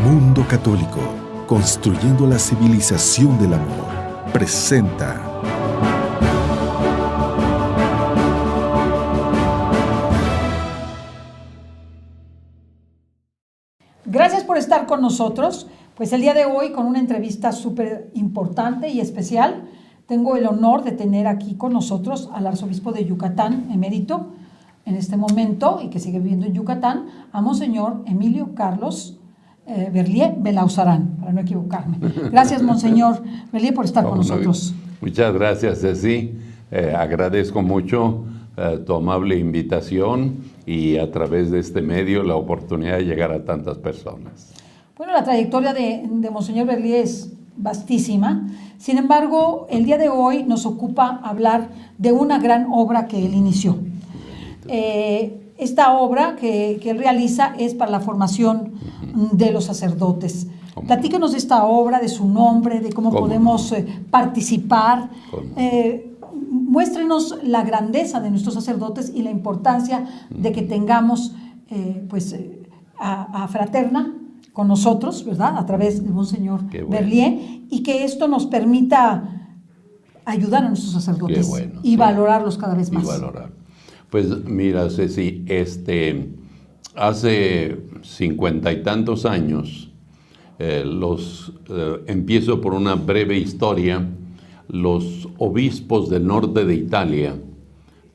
Mundo Católico, construyendo la civilización del amor, presenta Gracias por estar con nosotros. Pues el día de hoy, con una entrevista súper importante y especial, tengo el honor de tener aquí con nosotros al arzobispo de Yucatán, emérito, en este momento, y que sigue viviendo en Yucatán, a Monseñor Emilio Carlos Berlier Belauzarán, para no equivocarme. Gracias, Monseñor Berlier, por estar con nosotros. Muchas gracias, Ceci. Agradezco mucho tu amable invitación y a través de este medio la oportunidad de llegar a tantas personas. Bueno, la trayectoria de Monseñor Berlier es vastísima. Sin embargo, el día de hoy nos ocupa hablar de una gran obra que él inició. Esta obra que él realiza es para la formación de los sacerdotes. Platíquenos de esta obra, de su nombre, de cómo podemos participar. Muéstrenos la grandeza de nuestros sacerdotes y la importancia de que tengamos a Fraterna con nosotros, ¿verdad? A través de Monseñor Berlier, y que esto nos permita ayudar a nuestros sacerdotes y valorarlos cada vez más. Y valorar. Pues mira, Ceci, hace 50 y tantos años, empiezo por una breve historia. Los obispos del norte de Italia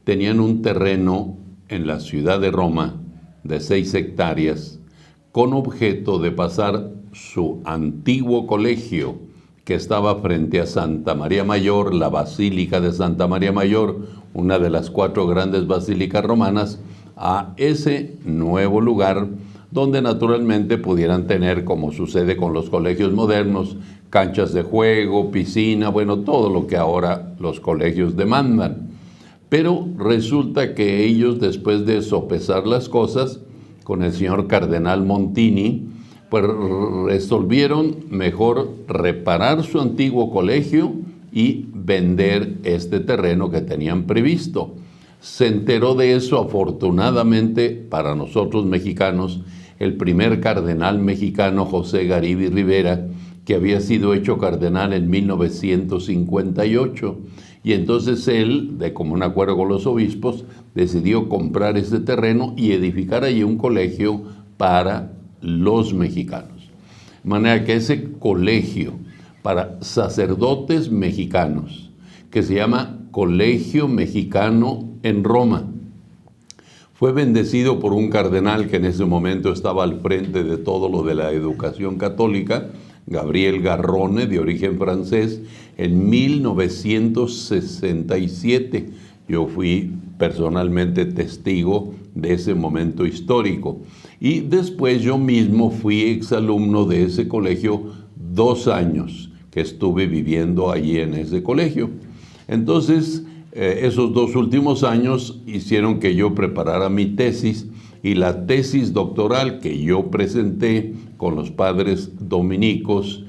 tenían un terreno en la ciudad de Roma de 6 hectáreas con objeto de pasar su antiguo colegio que estaba frente a Santa María Mayor, la Basílica de Santa María Mayor, una de las 4 grandes basílicas romanas, a ese nuevo lugar donde naturalmente pudieran tener, como sucede con los colegios modernos, canchas de juego, piscina, bueno, todo lo que ahora los colegios demandan. Pero resulta que ellos, después de sopesar las cosas, con el señor cardenal Montini, pues resolvieron mejor reparar su antiguo colegio y vender este terreno que tenían previsto. Se enteró de eso, afortunadamente para nosotros mexicanos, el primer cardenal mexicano, José Garibi Rivera, que había sido hecho cardenal en 1958. Y entonces él, de común acuerdo con los obispos, decidió comprar ese terreno y edificar allí un colegio para los mexicanos. De manera que ese colegio para sacerdotes mexicanos, que se llama Colegio Mexicano en Roma, fue bendecido por un cardenal que en ese momento estaba al frente de todo lo de la educación católica, Gabriel Garrone, de origen francés, en 1967. Yo fui personalmente testigo de ese momento histórico. Y después yo mismo fui exalumno de ese colegio 2 años que estuve viviendo allí en ese colegio. Entonces, esos 2 últimos años hicieron que yo preparara mi tesis, y la tesis doctoral que yo presenté con los padres dominicos,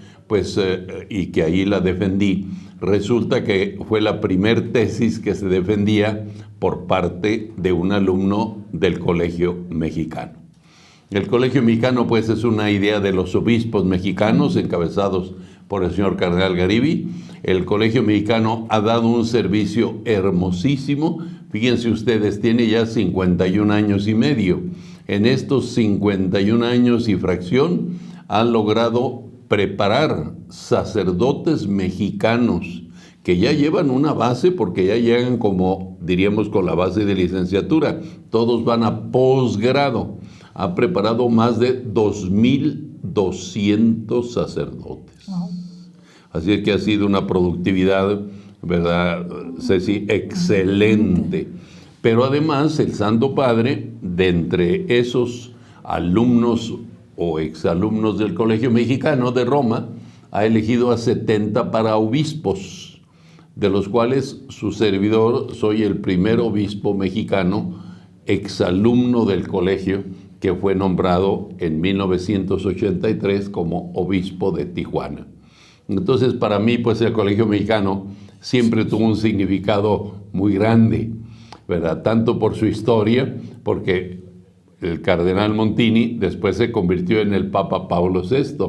y que ahí la defendí, resulta que fue la primer tesis que se defendía por parte de un alumno del Colegio Mexicano. El Colegio Mexicano, pues, es una idea de los obispos mexicanos encabezados por el señor cardenal Garibi. El Colegio Mexicano ha dado un servicio hermosísimo. Fíjense ustedes, tiene ya 51 años y medio. En estos 51 años y fracción han logrado preparar sacerdotes mexicanos que ya llevan una base, porque ya llegan, como diríamos, con la base de licenciatura. Todos van a posgrado. Ha preparado más de 2,200 sacerdotes. Wow. Así es que ha sido una productividad, ¿verdad, Ceci? Excelente. Pero además, el Santo Padre, de entre esos alumnos o exalumnos del Colegio Mexicano de Roma, ha elegido a 70 para obispos, de los cuales su servidor soy el primer obispo mexicano, exalumno del colegio, que fue nombrado en 1983 como obispo de Tijuana. Entonces, para mí, pues, el Colegio Mexicano siempre tuvo un significado muy grande, ¿verdad? Tanto por su historia, porque el cardenal Montini después se convirtió en el Papa Pablo VI.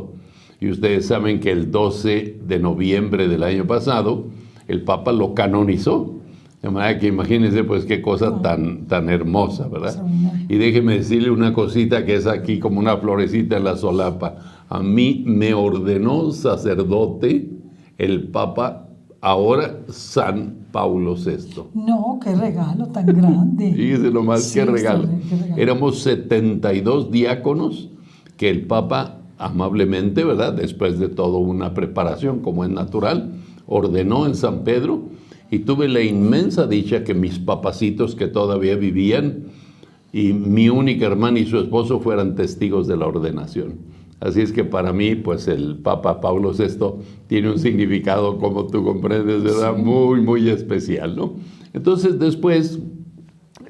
Y ustedes saben que el 12 de noviembre del año pasado, el Papa lo canonizó. De manera que imagínense pues qué cosa tan hermosa, ¿verdad? Y déjeme decirle una cosita que es aquí como una florecita en la solapa. A mí me ordenó sacerdote el Papa, ahora San Pablo VI. No, qué regalo tan grande. Fíjese nomás, Sí, qué regalo. qué regalo. Éramos 72 diáconos que el Papa amablemente, ¿verdad? Después de toda una preparación, como es natural, ordenó en San Pedro, y tuve la inmensa dicha que mis papacitos que todavía vivían y mi única hermana y su esposo fueran testigos de la ordenación. Así es que para mí, pues el Papa Pablo VI tiene un significado, como tú comprendes, ¿verdad? Sí. Muy, muy especial, ¿no? Entonces después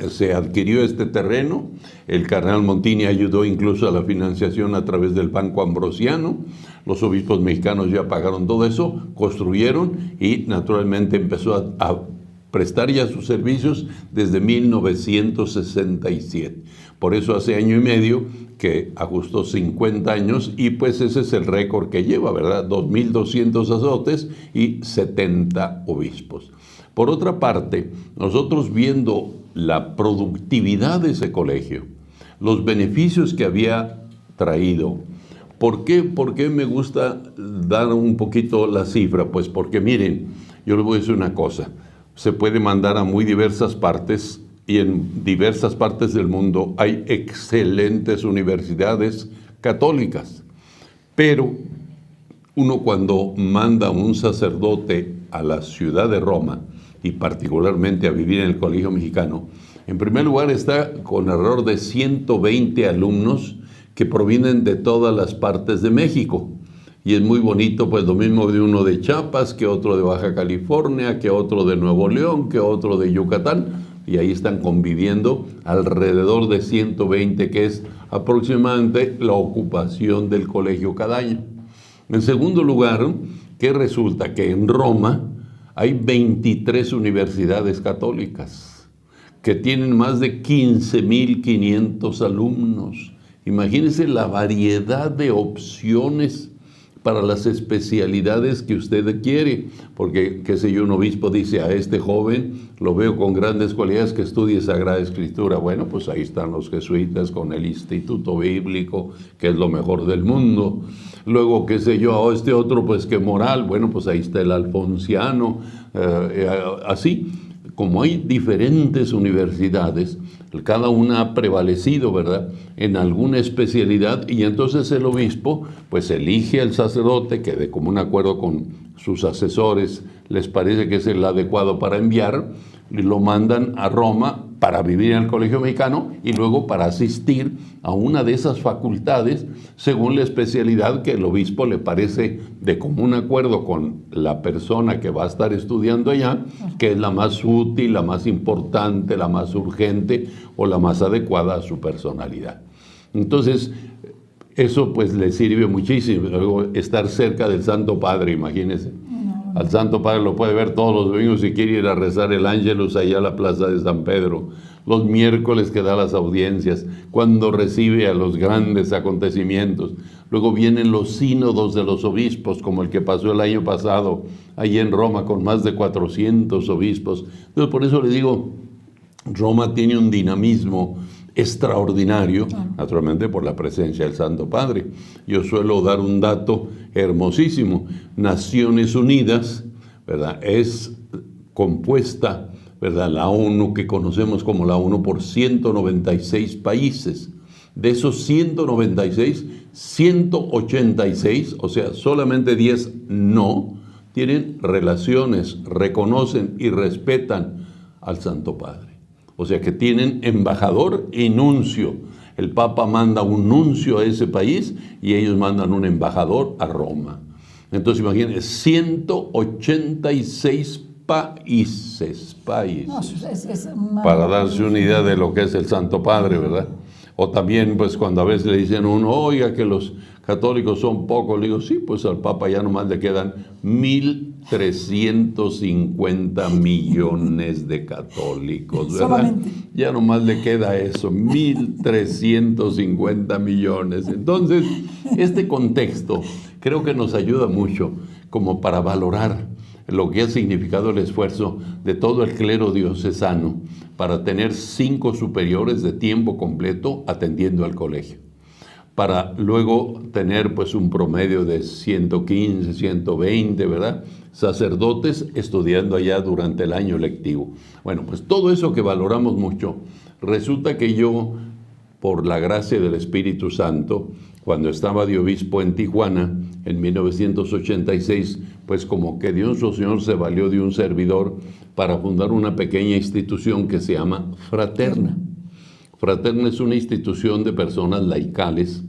se adquirió este terreno, el cardenal Montini ayudó incluso a la financiación a través del Banco Ambrosiano, los obispos mexicanos ya pagaron todo eso, construyeron y naturalmente empezó a prestar ya sus servicios desde 1967. Por eso hace año y medio que ajustó 50 años y pues ese es el récord que lleva, ¿verdad? 2.200 sacerdotes y 70 obispos. Por otra parte, nosotros viendo la productividad de ese colegio, los beneficios que había traído, ¿por qué me gusta dar un poquito la cifra? Pues porque miren, yo les voy a decir una cosa, se puede mandar a muy diversas partes y en diversas partes del mundo hay excelentes universidades católicas, pero uno cuando manda a un sacerdote a la ciudad de Roma, y particularmente a vivir en el Colegio Mexicano, en primer lugar está con alrededor de 120 alumnos que provienen de todas las partes de México. Y es muy bonito, pues lo mismo de uno de Chiapas, que otro de Baja California, que otro de Nuevo León, que otro de Yucatán. Y ahí están conviviendo alrededor de 120, que es aproximadamente la ocupación del colegio cada año. En segundo lugar, ¿qué resulta? Que en Roma hay 23 universidades católicas que tienen más de 15.500 alumnos. Imagínense la variedad de opciones para las especialidades que usted quiere, porque, qué sé yo, un obispo dice a este joven, lo veo con grandes cualidades, que estudie Sagrada Escritura. Bueno, pues ahí están los jesuitas con el Instituto Bíblico, que es lo mejor del mundo. Luego, qué sé yo, a este otro, pues que moral, bueno, pues ahí está el Alfonsiano, así. Como hay diferentes universidades, cada una ha prevalecido, ¿verdad?, en alguna especialidad, y entonces el obispo pues elige al sacerdote que de común acuerdo con sus asesores les parece que es el adecuado para enviar, y lo mandan a Roma para vivir en el Colegio Mexicano y luego para asistir a una de esas facultades según la especialidad que el obispo le parece de común acuerdo con la persona que va a estar estudiando allá, que es la más útil, la más importante, la más urgente o la más adecuada a su personalidad. Entonces, eso pues le sirve muchísimo. Luego, estar cerca del Santo Padre, imagínense. Al Santo Padre lo puede ver todos los domingos si quiere ir a rezar el Ángelus allá a la Plaza de San Pedro, los miércoles que da las audiencias, cuando recibe a los grandes acontecimientos. Luego vienen los sínodos de los obispos, como el que pasó el año pasado, allí en Roma, con más de 400 obispos. Entonces, por eso le digo, Roma tiene un dinamismo extraordinario, naturalmente por la presencia del Santo Padre. Yo suelo dar un dato hermosísimo. Naciones Unidas, ¿verdad?, es compuesta, ¿verdad?, la ONU que conocemos como la ONU, por 196 países. De esos 196, 186, o sea, solamente 10 no, tienen relaciones, reconocen y respetan al Santo Padre. O sea que tienen embajador y nuncio. El Papa manda un nuncio a ese país y ellos mandan un embajador a Roma. Entonces imagínense, 186 países. No, Para darse una idea de lo que es el Santo Padre, ¿verdad? O también, pues, cuando a veces le dicen a uno, oiga, que los católicos son pocos. Le digo, sí, pues al Papa ya nomás le quedan 1.350 millones de católicos, ¿verdad? Solamente. Ya nomás le queda eso, 1.350 millones. Entonces, este contexto creo que nos ayuda mucho como para valorar lo que ha significado el esfuerzo de todo el clero diocesano para tener 5 superiores de tiempo completo atendiendo al colegio, para luego tener pues un promedio de 115, 120, ¿verdad? Sacerdotes estudiando allá durante el año lectivo. Bueno, pues todo eso que valoramos mucho, resulta que yo, por la gracia del Espíritu Santo, cuando estaba de obispo en Tijuana, en 1986, pues como que Dios nuestro Señor se valió de un servidor para fundar una pequeña institución que se llama Fraterna. Fraterna es una institución de personas laicales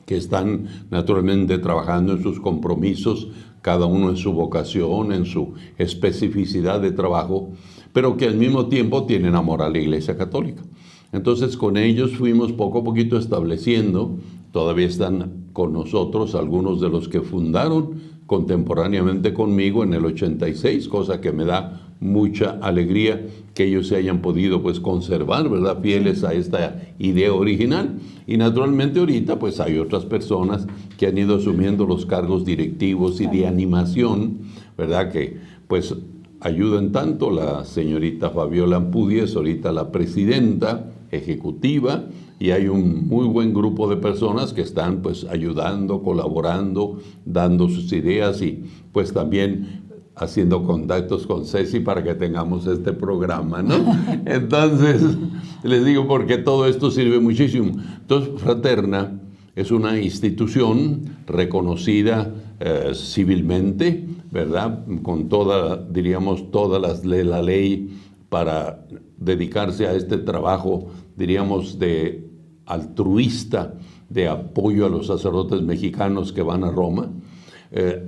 que están naturalmente trabajando en sus compromisos, cada uno en su vocación, en su especificidad de trabajo, pero que al mismo tiempo tienen amor a la Iglesia Católica. Entonces con ellos fuimos poco a poquito estableciendo, todavía están con nosotros algunos de los que fundaron contemporáneamente conmigo en el 86, cosa que me da mucha alegría que ellos se hayan podido pues conservar, ¿verdad?, fieles a esta idea original. Y naturalmente ahorita pues hay otras personas que han ido asumiendo los cargos directivos y de animación, ¿verdad?, que pues ayudan tanto. La señorita Fabiola Ampudi es ahorita la presidenta ejecutiva, y hay un muy buen grupo de personas que están pues ayudando, colaborando, dando sus ideas y pues también haciendo contactos con Ceci para que tengamos este programa, ¿no? Entonces, les digo porque todo esto sirve muchísimo. Entonces, Fraterna es una institución reconocida civilmente, ¿verdad?, con toda, diríamos, todas la ley para dedicarse a este trabajo, diríamos, de altruista, de apoyo a los sacerdotes mexicanos que van a Roma.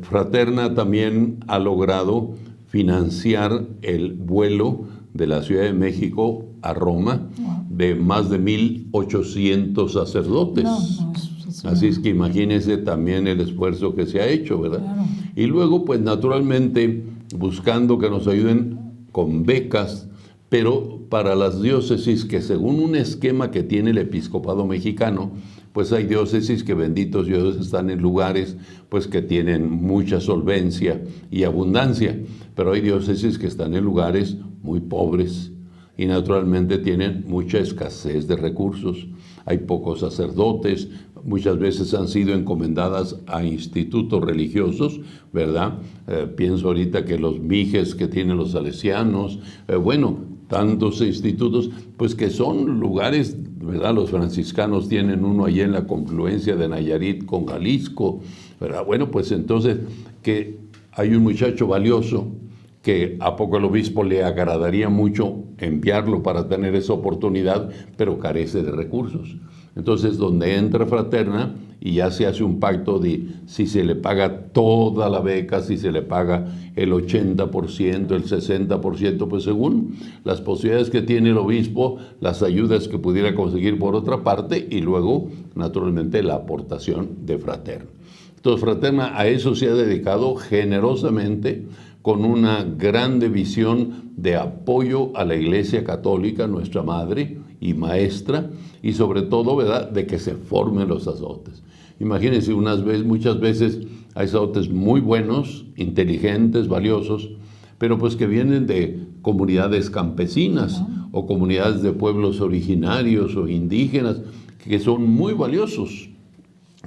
Fraterna también ha logrado financiar el vuelo de la Ciudad de México a Roma de más de 1,800 sacerdotes. Así es que imagínense también el esfuerzo que se ha hecho, ¿verdad? Claro. Y luego, pues naturalmente, buscando que nos ayuden con becas, pero para las diócesis que según un esquema que tiene el episcopado mexicano, pues hay diócesis que, benditos Dios, están en lugares pues que tienen mucha solvencia y abundancia, pero hay diócesis que están en lugares muy pobres y naturalmente tienen mucha escasez de recursos. Hay pocos sacerdotes, muchas veces han sido encomendadas a institutos religiosos, ¿verdad? Pienso ahorita que los mijes que tienen los salesianos, tantos institutos, pues que son lugares, ¿verdad? Los franciscanos tienen uno allí en la confluencia de Nayarit con Jalisco, ¿verdad? Bueno, pues entonces que hay un muchacho valioso que a poco el obispo le agradaría mucho enviarlo para tener esa oportunidad, pero carece de recursos. Entonces, donde entra Fraterna y ya se hace un pacto de si se le paga toda la beca, si se le paga el 80%, el 60%, pues según las posibilidades que tiene el obispo, las ayudas que pudiera conseguir por otra parte y luego, naturalmente, la aportación de Fraterna. Entonces, Fraterna a eso se ha dedicado generosamente, con una grande visión de apoyo a la Iglesia Católica, nuestra madre y maestra, y sobre todo, ¿verdad?, de que se formen los sacerdotes. Imagínense, muchas veces hay sacerdotes muy buenos, inteligentes, valiosos, pero pues que vienen de comunidades campesinas o comunidades de pueblos originarios o indígenas, que son muy valiosos,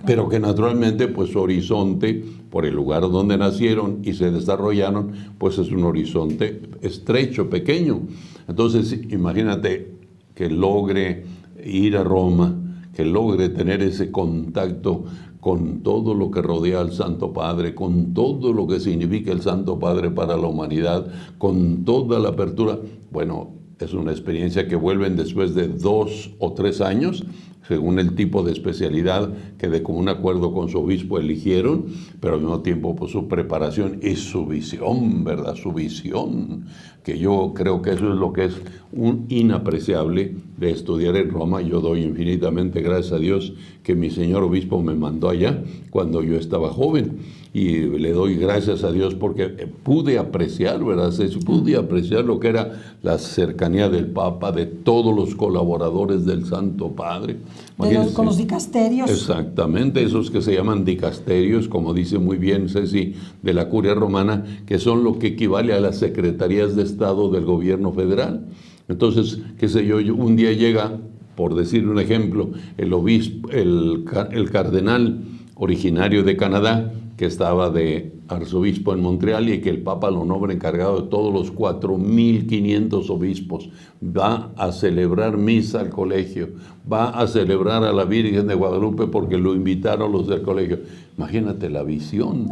pero que naturalmente pues su horizonte, por el lugar donde nacieron y se desarrollaron, pues es un horizonte estrecho, pequeño. Entonces, imagínate que logre ir a Roma, que logre tener ese contacto con todo lo que rodea al Santo Padre, con todo lo que significa el Santo Padre para la humanidad, con toda la apertura. Bueno, es una experiencia que vuelven después de 2 o 3 años, según el tipo de especialidad que de común acuerdo con su obispo eligieron, pero al mismo tiempo pues, su preparación y su visión, ¿verdad? Su visión, que yo creo que eso es lo que es un inapreciable de estudiar en Roma. Yo doy infinitamente gracias a Dios que mi señor obispo me mandó allá cuando yo estaba joven. Y le doy gracias a Dios porque pude apreciar, ¿verdad? Pude apreciar lo que era la cercanía del Papa, de todos los colaboradores del Santo Padre. Con los dicasterios. Exactamente, esos que se llaman dicasterios, como dice muy bien Ceci, de la Curia Romana, que son lo que equivale a las secretarías de Estado del gobierno federal. Entonces, qué sé yo, un día llega, por decir un ejemplo, el obispo, el cardenal originario de Canadá, que estaba de arzobispo en Montreal y que el Papa lo nombra encargado de todos los 4,500 obispos. Va a celebrar misa al colegio, va a celebrar a la Virgen de Guadalupe porque lo invitaron los del colegio. Imagínate la visión,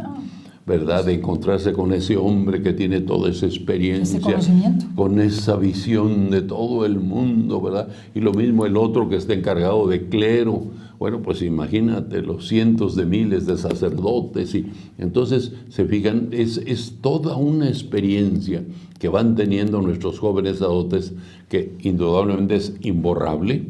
¿verdad? De encontrarse con ese hombre que tiene toda esa experiencia, ese conocimiento, con esa visión de todo el mundo, ¿verdad? Y lo mismo el otro que está encargado de clero. Bueno, pues imagínate los cientos de miles de sacerdotes y entonces se fijan, es toda una experiencia que van teniendo nuestros jóvenes sacerdotes que indudablemente es imborrable,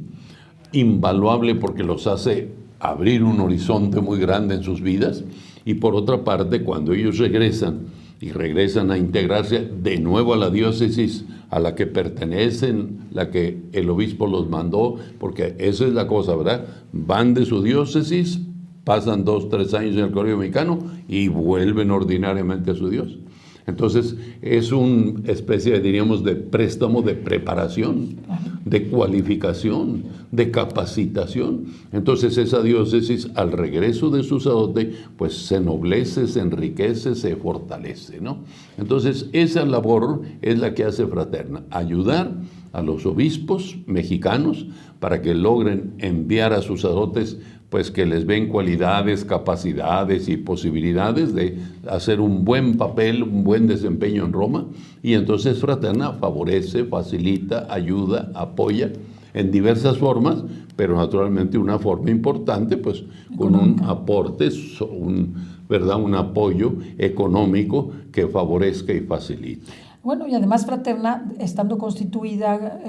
invaluable porque los hace abrir un horizonte muy grande en sus vidas y por otra parte cuando ellos regresan a integrarse de nuevo a la diócesis a la que pertenecen, la que el obispo los mandó, porque esa es la cosa, ¿verdad? Van de su diócesis, pasan 2, 3 años en el colegio mexicano y vuelven ordinariamente a su Dios. Entonces, es una especie, diríamos, de préstamo de preparación, de cualificación, de capacitación. Entonces, esa diócesis, al regreso de su sacerdote, pues se ennoblece, se enriquece, se fortalece, ¿no? Entonces, esa labor es la que hace Fraterna, ayudar a los obispos mexicanos para que logren enviar a sus sacerdotes pues que les ven cualidades, capacidades y posibilidades de hacer un buen papel, un buen desempeño en Roma. Y entonces Fraterna favorece, facilita, ayuda, apoya en diversas formas, pero naturalmente una forma importante, pues con un aporte, un apoyo económico que favorezca y facilite. Bueno, y además Fraterna, estando constituida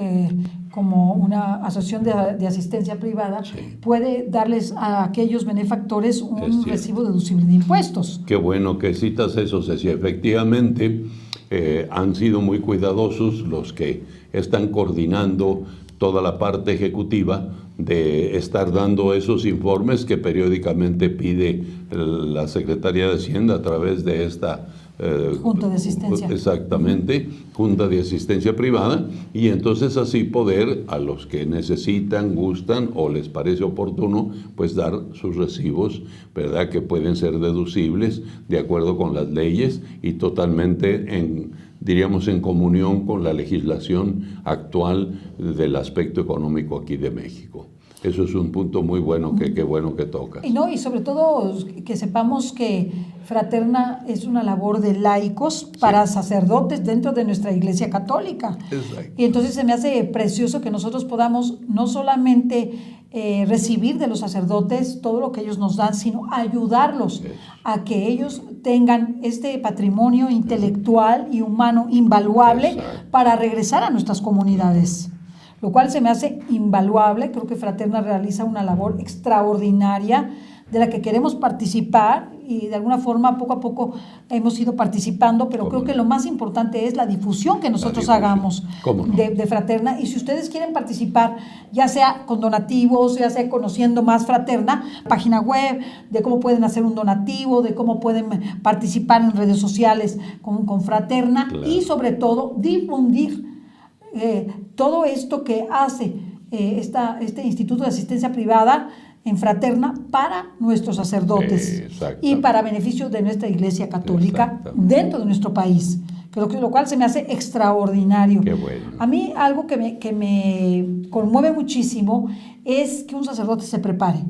como una asociación de asistencia privada, sí, puede darles a aquellos benefactores un recibo deducible de impuestos. Qué bueno que citas eso, Ceci. Efectivamente, han sido muy cuidadosos los que están coordinando toda la parte ejecutiva de estar dando esos informes que periódicamente pide la Secretaría de Hacienda a través de esta Junta de Asistencia. Exactamente, Junta de Asistencia Privada, y entonces así poder a los que necesitan, gustan o les parece oportuno, pues dar sus recibos, ¿verdad? Que pueden ser deducibles de acuerdo con las leyes y totalmente diríamos en comunión con la legislación actual del aspecto económico aquí de México. Eso es un punto muy bueno que bueno que tocas. Y sobre todo que sepamos que Fraterna es una labor de laicos para sacerdotes dentro de nuestra Iglesia Católica. Exacto. Y entonces se me hace precioso que nosotros podamos no solamente recibir de los sacerdotes todo lo que ellos nos dan, sino ayudarlos a que ellos tengan este patrimonio intelectual y humano invaluable para regresar a nuestras comunidades. Lo cual se me hace invaluable. Creo que Fraterna realiza una labor extraordinaria de la que queremos participar y de alguna forma poco a poco hemos ido participando, pero creo que lo más importante es la difusión que nosotros hagamos de Fraterna. Y si ustedes quieren participar, ya sea con donativos, ya sea conociendo más Fraterna, página web, de cómo pueden hacer un donativo, de cómo pueden participar en redes sociales con Fraterna, y sobre todo difundir todo esto que hace este Instituto de Asistencia Privada en Fraterna para nuestros sacerdotes y para beneficio de nuestra Iglesia Católica dentro de nuestro país, lo cual se me hace extraordinario. Qué bueno. A mí algo que me conmueve muchísimo es que un sacerdote se prepare,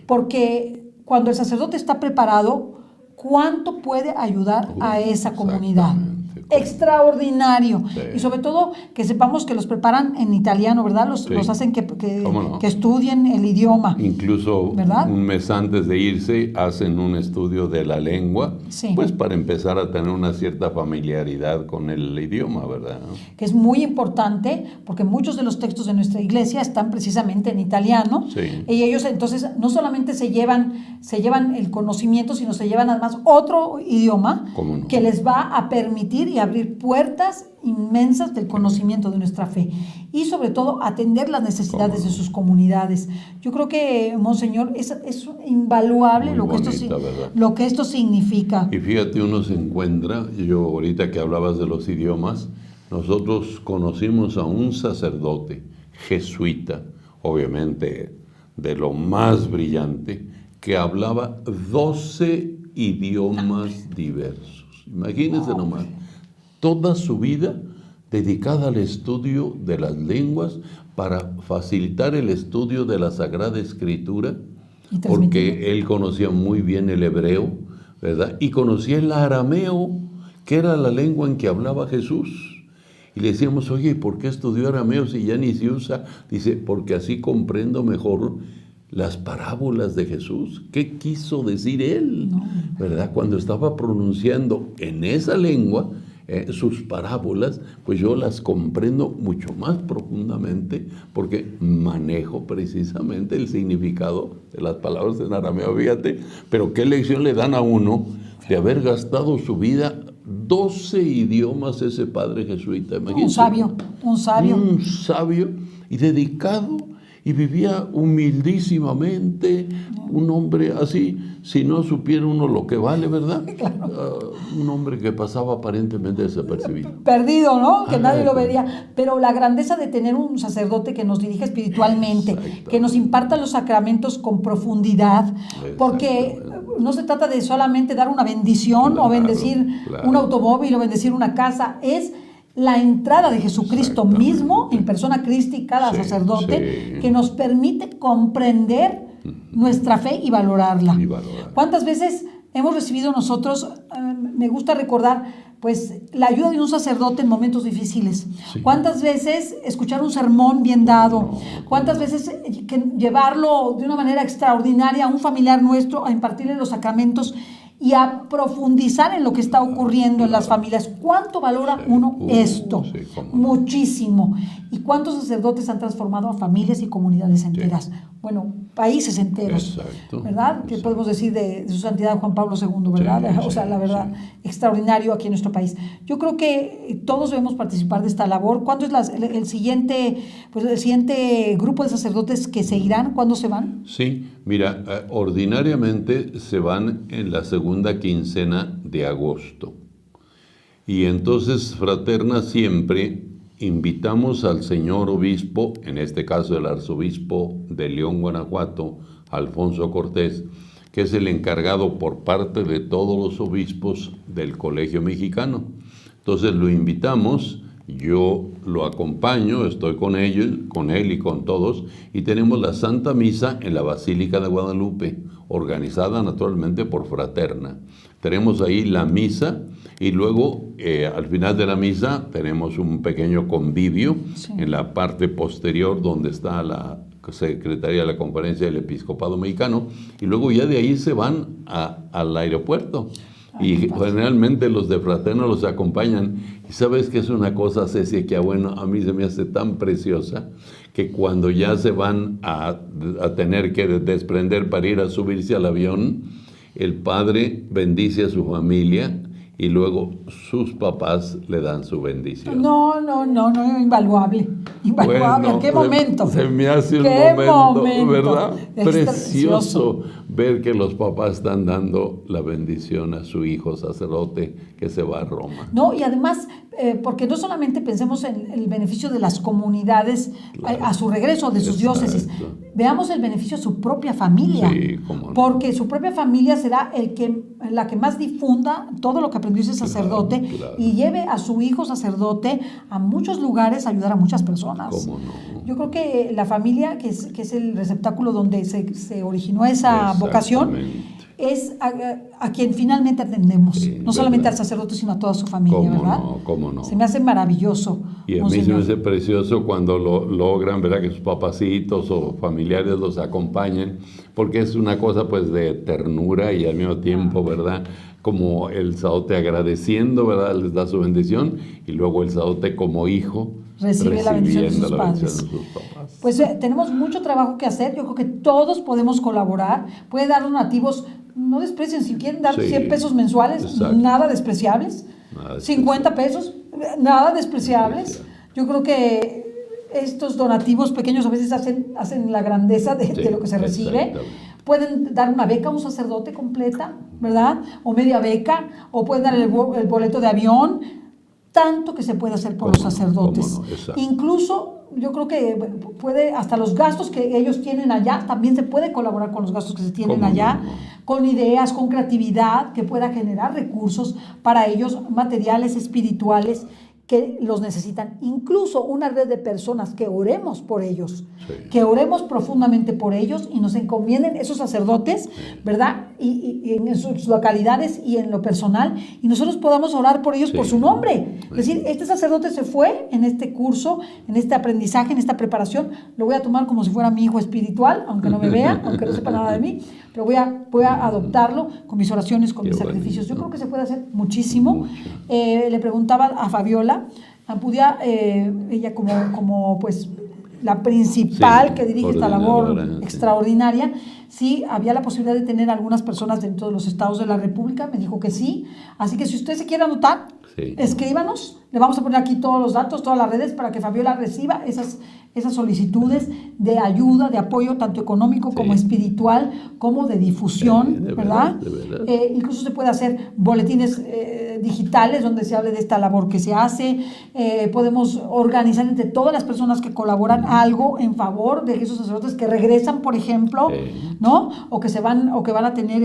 porque cuando el sacerdote está preparado, ¿cuánto puede ayudar a esa comunidad? extraordinario. Sí. Y sobre todo que sepamos que los preparan en italiano, ¿verdad? Los hacen que estudien el idioma. Incluso, ¿verdad? Un mes antes de irse hacen un estudio de la lengua, pues para empezar a tener una cierta familiaridad con el idioma, ¿verdad? Que es muy importante porque muchos de los textos de nuestra iglesia están precisamente en italiano. Sí. Y ellos entonces no solamente se llevan el conocimiento, sino se llevan además otro idioma que les va a permitir y abrir puertas inmensas del conocimiento de nuestra fe y sobre todo atender las necesidades de sus comunidades. Yo creo que, Monseñor, es invaluable lo que esto significa. Y fíjate, uno se encuentra, yo ahorita que hablabas de los idiomas, nosotros conocimos a un sacerdote jesuita, obviamente de lo más brillante, que hablaba 12 idiomas diversos. Imagínense nomás, toda su vida dedicada al estudio de las lenguas para facilitar el estudio de la Sagrada Escritura, porque él conocía muy bien el hebreo, ¿verdad? Y conocía el arameo, que era la lengua en que hablaba Jesús. Y le decíamos, oye, ¿por qué estudió arameo si ya ni se usa? Dice, porque así comprendo mejor las parábolas de Jesús. ¿Qué quiso decir él? ¿Verdad? Cuando estaba pronunciando en esa lengua sus parábolas, pues yo las comprendo mucho más profundamente porque manejo precisamente el significado de las palabras en arameo, fíjate. Pero qué lección le dan a uno de haber gastado su vida 12 idiomas ese padre jesuita. Imagínense. Un sabio. Un sabio y dedicado, y vivía humildísimamente, un hombre así, si no supiera uno lo que vale, ¿verdad? Claro. Un hombre que pasaba aparentemente desapercibido. Perdido, ¿no? Que nadie lo veía. Pero la grandeza de tener un sacerdote que nos dirige espiritualmente, que nos imparta los sacramentos con profundidad, porque no se trata de solamente dar una bendición o bendecir un automóvil o bendecir una casa, es la entrada de Jesucristo mismo en persona Christi, cada sacerdote, que nos permite comprender nuestra fe y valorarla. ¿Cuántas veces hemos recibido nosotros, me gusta recordar, pues la ayuda de un sacerdote en momentos difíciles? ¿Cuántas veces escuchar un sermón bien dado? ¿Cuántas veces llevarlo de una manera extraordinaria a un familiar nuestro, a impartirle los sacramentos y a profundizar en lo que está ocurriendo en las familias? ¿Cuánto valora uno esto? Muchísimo. ¿Y cuántos sacerdotes han transformado a familias y comunidades enteras? Bueno, países enteros, ¿verdad? ¿Qué podemos decir de su santidad Juan Pablo II, verdad? O sea, la verdad, extraordinario aquí en nuestro país. Yo creo que todos debemos participar de esta labor. ¿Cuándo es el siguiente grupo de sacerdotes que se irán? ¿Cuándo se van? Sí, mira, ordinariamente se van en la segunda quincena de agosto. Y entonces, fraterna, siempre invitamos al señor obispo, en este caso el arzobispo de León, Guanajuato, Alfonso Cortés, que es el encargado por parte de todos los obispos del Colegio Mexicano. Entonces lo invitamos, yo lo acompaño, estoy con él y con todos, y tenemos la Santa Misa en la Basílica de Guadalupe, organizada naturalmente por Fraterna. Tenemos ahí la misa y luego al final de la misa tenemos un pequeño convivio en la parte posterior donde está la Secretaría de la Conferencia del Episcopado Mexicano, y luego ya de ahí se van al aeropuerto. Y generalmente los de Fraterna los acompañan. Y sabes que es una cosa, Ceci, que a mí se me hace tan preciosa, que cuando ya se van a tener que desprender para ir a subirse al avión, el padre bendice a su familia y luego sus papás le dan su bendición. No, invaluable. Bueno, qué momento. Se me hace un momento, ¿verdad? Precioso ver que los papás están dando la bendición a su hijo sacerdote que se va a Roma. No, y además, porque no solamente pensemos en el beneficio de las comunidades a su regreso de sus diócesis, veamos el beneficio a su propia familia. Sí, cómo no. Porque su propia familia será la que más difunda todo lo que aprendió ese sacerdote y lleve a su hijo sacerdote a muchos lugares a ayudar a muchas personas. ¿Cómo no? Yo creo que la familia, que es el receptáculo donde se originó esa vocación, es a quien finalmente atendemos, Sí, no solamente ¿verdad? al sacerdote, sino a toda su familia, ¿verdad? ¿Cómo no? Se me hace maravilloso. Y a mí se me hace precioso cuando lo logran, ¿verdad? Que sus papacitos o familiares los acompañen, porque es una cosa pues de ternura y al mismo tiempo, ¿verdad? Como el sacerdote agradeciendo, ¿verdad? Les da su bendición y luego el sacerdote como hijo Recibe la bendición de sus recibiendo la bendición padres. de sus papás. Pues tenemos mucho trabajo que hacer. Yo creo que todos podemos colaborar. Puede dar donativos, no desprecien. Si quieren dar Sí, 100 pesos mensuales, exacto. nada despreciables. Nada 50 pesos, nada despreciables. Yo creo que estos donativos pequeños a veces hacen la grandeza de lo que se recibe. Exactamente. Pueden dar una beca a un sacerdote completa, ¿verdad? O media beca, o pueden dar el boleto de avión. Tanto que se puede hacer por los sacerdotes. ¿Cómo no? Exacto. Incluso yo creo que puede, hasta los gastos que ellos tienen allá, también se puede colaborar con los gastos que se tienen ¿Cómo allá, no? con ideas, con creatividad, que pueda generar recursos para ellos, materiales espirituales que los necesitan. Incluso una red de personas que oremos por ellos, Sí. que oremos profundamente por ellos y nos encomienden esos sacerdotes, ¿verdad? Y en sus localidades y en lo personal, y nosotros podamos orar por ellos Sí. por su nombre. Sí. Es decir, este sacerdote se fue en este curso, en este aprendizaje, en esta preparación, lo voy a tomar como si fuera mi hijo espiritual, aunque no me vea, aunque no sepa nada de mí, pero voy a adoptarlo con mis oraciones, con Qué mis sacrificios. Yo bonito. creo que se puede hacer muchísimo. Mucho. Le preguntaba a Fabiola, Ampudia, ella como pues la principal Sí, que dirige esta labor coordinadora, sí. extraordinaria, sí, había la posibilidad de tener algunas personas dentro de los estados de la República, me dijo que sí, así que si usted se quiere anotar, Sí. escríbanos, le vamos a poner aquí todos los datos, todas las redes para que Fabiola reciba esas solicitudes de ayuda, de apoyo, tanto económico Sí. como espiritual, como de difusión, Sí, de ¿verdad? verdad, de verdad. Incluso se puede hacer boletines digitales donde se hable de esta labor que se hace. Podemos organizar entre todas las personas que colaboran algo en favor de esos sacerdotes que regresan, por ejemplo, Sí. ¿no? O que van a tener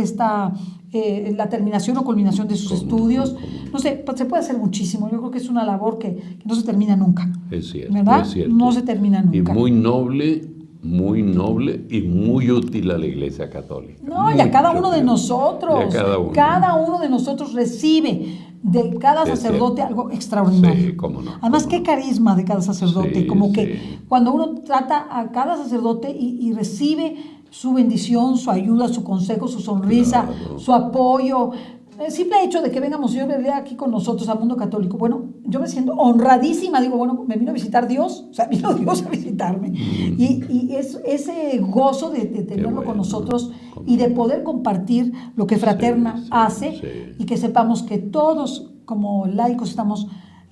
la terminación o culminación de sus estudios. No sé, pues se puede hacer muchísimo. Yo creo que es una labor que no se termina nunca. Es cierto, ¿Verdad? es cierto. No se termina nunca. Y muy noble y muy útil a la Iglesia Católica. No, y a cada Mucho uno de útil. nosotros. Y a cada uno. Cada uno de nosotros recibe de cada Sí, sacerdote cierto. algo extraordinario. Sí, cómo no, Además, cómo qué no. carisma de cada sacerdote. Sí, como que sí. cuando uno trata a cada sacerdote y recibe su bendición, su ayuda, su consejo, su sonrisa, Claro. su apoyo. El simple hecho de que venga Monseñor Berea aquí con nosotros al mundo católico, bueno, yo me siento honradísima, digo, bueno, me vino a visitar Dios, o sea, vino Dios a visitarme. Y ese gozo de tenerlo bueno, con nosotros cómo y de poder compartir lo que Fraterna Sí, hace sí. y que sepamos que todos como laicos estamos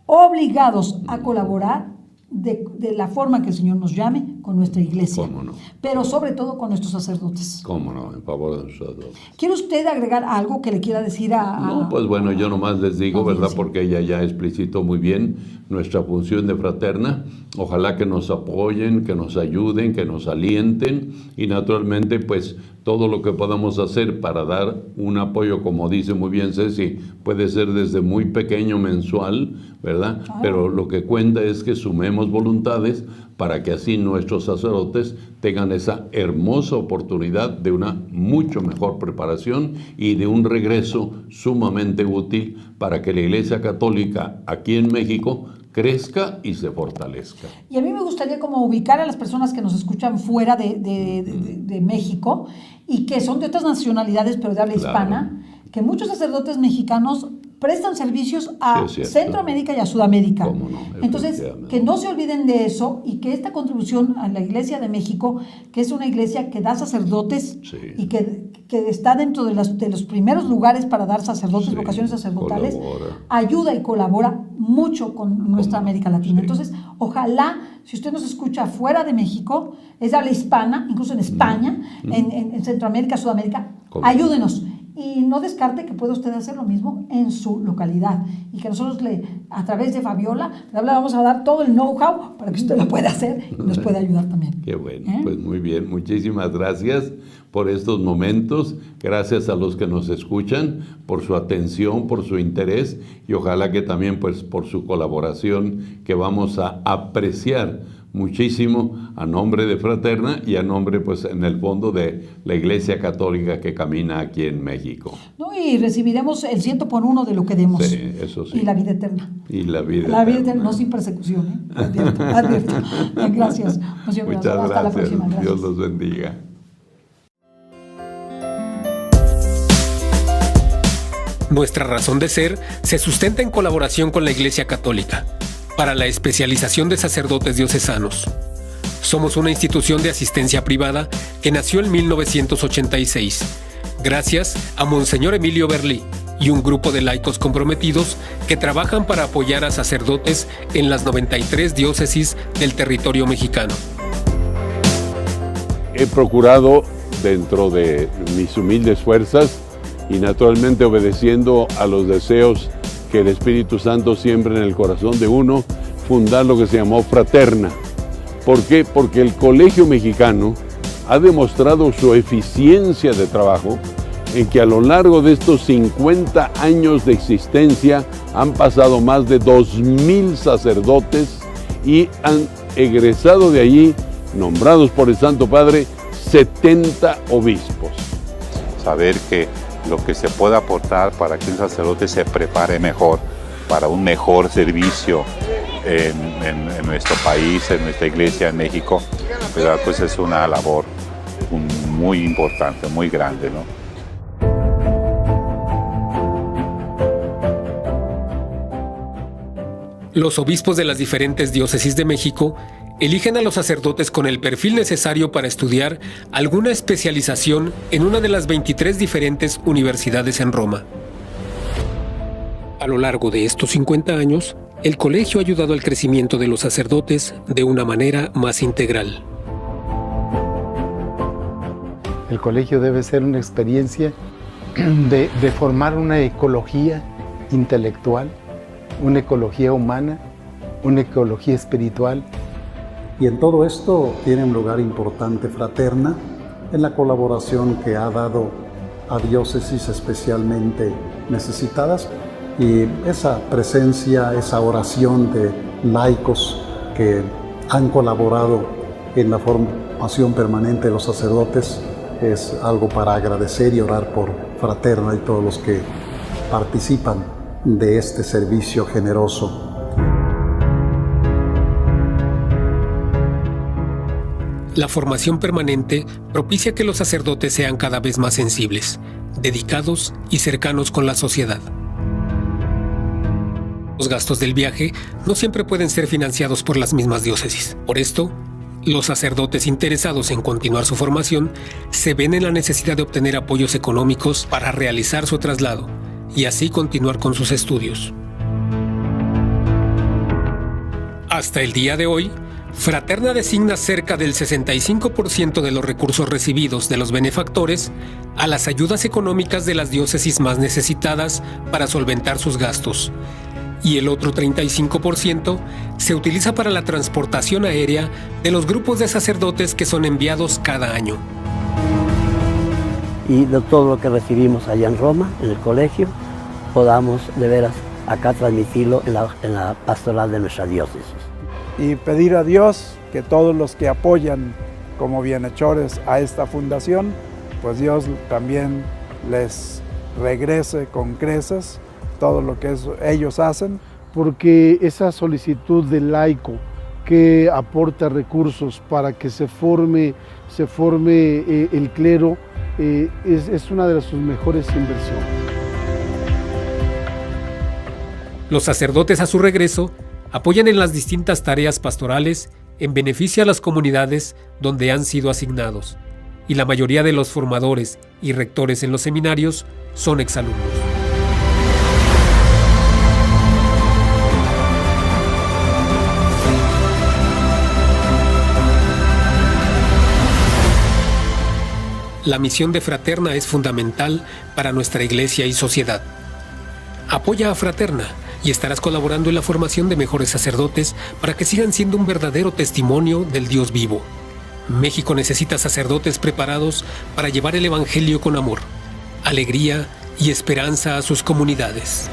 obligados a colaborar de la forma que el Señor nos llame con nuestra iglesia, Cómo no. pero sobre todo con nuestros sacerdotes. ¿Cómo no? En favor de nosotros. ¿Quiere usted agregar algo que le quiera decir a...? No, pues bueno, yo nomás les digo, ¿verdad? audiencia? Porque ella ya explicitó muy bien nuestra función de fraterna. Ojalá que nos apoyen, que nos ayuden, que nos alienten y naturalmente pues todo lo que podamos hacer para dar un apoyo, como dice muy bien Ceci, puede ser desde muy pequeño mensual, ¿verdad? Claro. Pero lo que cuenta es que sumemos voluntades para que así nuestros sacerdotes tengan esa hermosa oportunidad de una mucho mejor preparación y de un regreso sumamente útil para que la Iglesia Católica aquí en México crezca y se fortalezca. Y a mí me gustaría como ubicar a las personas que nos escuchan fuera de México y que son de otras nacionalidades, pero de habla Claro. hispana, que muchos sacerdotes mexicanos prestan servicios a Sí, es cierto. Centroamérica y a Sudamérica. Cómo no, Entonces, efectivamente. que no se olviden de eso y que esta contribución a la Iglesia de México, que es una iglesia que da sacerdotes Sí. y que está dentro de los primeros lugares para dar sacerdotes, Sí, vocaciones sacerdotales, colabora. ayuda y colabora mucho con nuestra América Latina. Sí. Entonces, ojalá, si usted nos escucha fuera de México, es de habla hispana, incluso en España, en Centroamérica, Sudamérica, ¿Cómo? ayúdenos. Y no descarte que puede usted hacer lo mismo en su localidad. Y que nosotros, a través de Fabiola, le vamos a dar todo el know-how para que usted lo pueda hacer y nos pueda ayudar también. Qué bueno, ¿Eh? pues muy bien. Muchísimas gracias por estos momentos. Gracias a los que nos escuchan, por su atención, por su interés y ojalá que también pues por su colaboración que vamos a apreciar muchísimo a nombre de Fraterna y a nombre, pues, en el fondo de la Iglesia Católica que camina aquí en México. No, y recibiremos el 100 por 1 de lo que demos. Sí, eso sí. Y la vida eterna. Y la vida La vida eterna. eterna, no sin persecución, ¿eh? Advierto. Gracias. Muchas Hasta la gracias. próxima. Gracias. Dios los bendiga. Nuestra razón de ser se sustenta en colaboración con la Iglesia Católica para la especialización de sacerdotes diocesanos. Somos una institución de asistencia privada que nació en 1986, gracias a Monseñor Emilio Berlí y un grupo de laicos comprometidos que trabajan para apoyar a sacerdotes en las 93 diócesis del territorio mexicano. He procurado, dentro de mis humildes fuerzas y naturalmente obedeciendo a los deseos que el Espíritu Santo siembra en el corazón de uno, fundar lo que se llamó Fraterna. ¿Por qué? Porque el Colegio Mexicano ha demostrado su eficiencia de trabajo en que a lo largo de estos 50 años de existencia han pasado más de 2,000 sacerdotes y han egresado de allí, nombrados por el Santo Padre, 70 obispos. Saber que lo que se puede aportar para que un sacerdote se prepare mejor para un mejor servicio en nuestro país, en nuestra iglesia en México, ¿verdad? Pues es una labor muy importante, muy grande, ¿no? Los obispos de las diferentes diócesis de México eligen a los sacerdotes con el perfil necesario para estudiar alguna especialización en una de las 23 diferentes universidades en Roma. A lo largo de estos 50 años, el colegio ha ayudado al crecimiento de los sacerdotes de una manera más integral. El colegio debe ser una experiencia de formar una ecología intelectual, una ecología humana, una ecología espiritual. Y en todo esto tiene un lugar importante Fraterna en la colaboración que ha dado a diócesis especialmente necesitadas, y esa presencia, esa oración de laicos que han colaborado en la formación permanente de los sacerdotes es algo para agradecer y orar por Fraterna y todos los que participan de este servicio generoso. La formación permanente propicia que los sacerdotes sean cada vez más sensibles, dedicados y cercanos con la sociedad. Los gastos del viaje no siempre pueden ser financiados por las mismas diócesis. Por esto, los sacerdotes interesados en continuar su formación se ven en la necesidad de obtener apoyos económicos para realizar su traslado y así continuar con sus estudios. Hasta el día de hoy, Fraterna designa cerca del 65% de los recursos recibidos de los benefactores a las ayudas económicas de las diócesis más necesitadas para solventar sus gastos, y el otro 35% se utiliza para la transportación aérea de los grupos de sacerdotes que son enviados cada año. Y de todo lo que recibimos allá en Roma, en el colegio, podamos de veras acá transmitirlo en la pastoral de nuestra diócesis. Y pedir a Dios que todos los que apoyan como bienhechores a esta fundación, pues Dios también les regrese con creces todo lo que ellos hacen. Porque esa solicitud del laico que aporta recursos para que se forme el clero es una de sus mejores inversiones. Los sacerdotes a su regreso apoyan en las distintas tareas pastorales en beneficio a las comunidades donde han sido asignados, y la mayoría de los formadores y rectores en los seminarios son exalumnos. La misión de Fraterna es fundamental para nuestra iglesia y sociedad. Apoya a Fraterna y estarás colaborando en la formación de mejores sacerdotes para que sigan siendo un verdadero testimonio del Dios vivo. México necesita sacerdotes preparados para llevar el Evangelio con amor, alegría y esperanza a sus comunidades.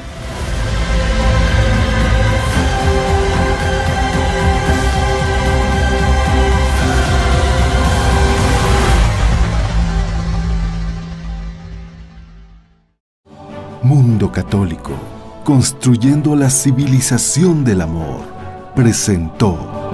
Mundo Católico, construyendo la civilización del amor, presentó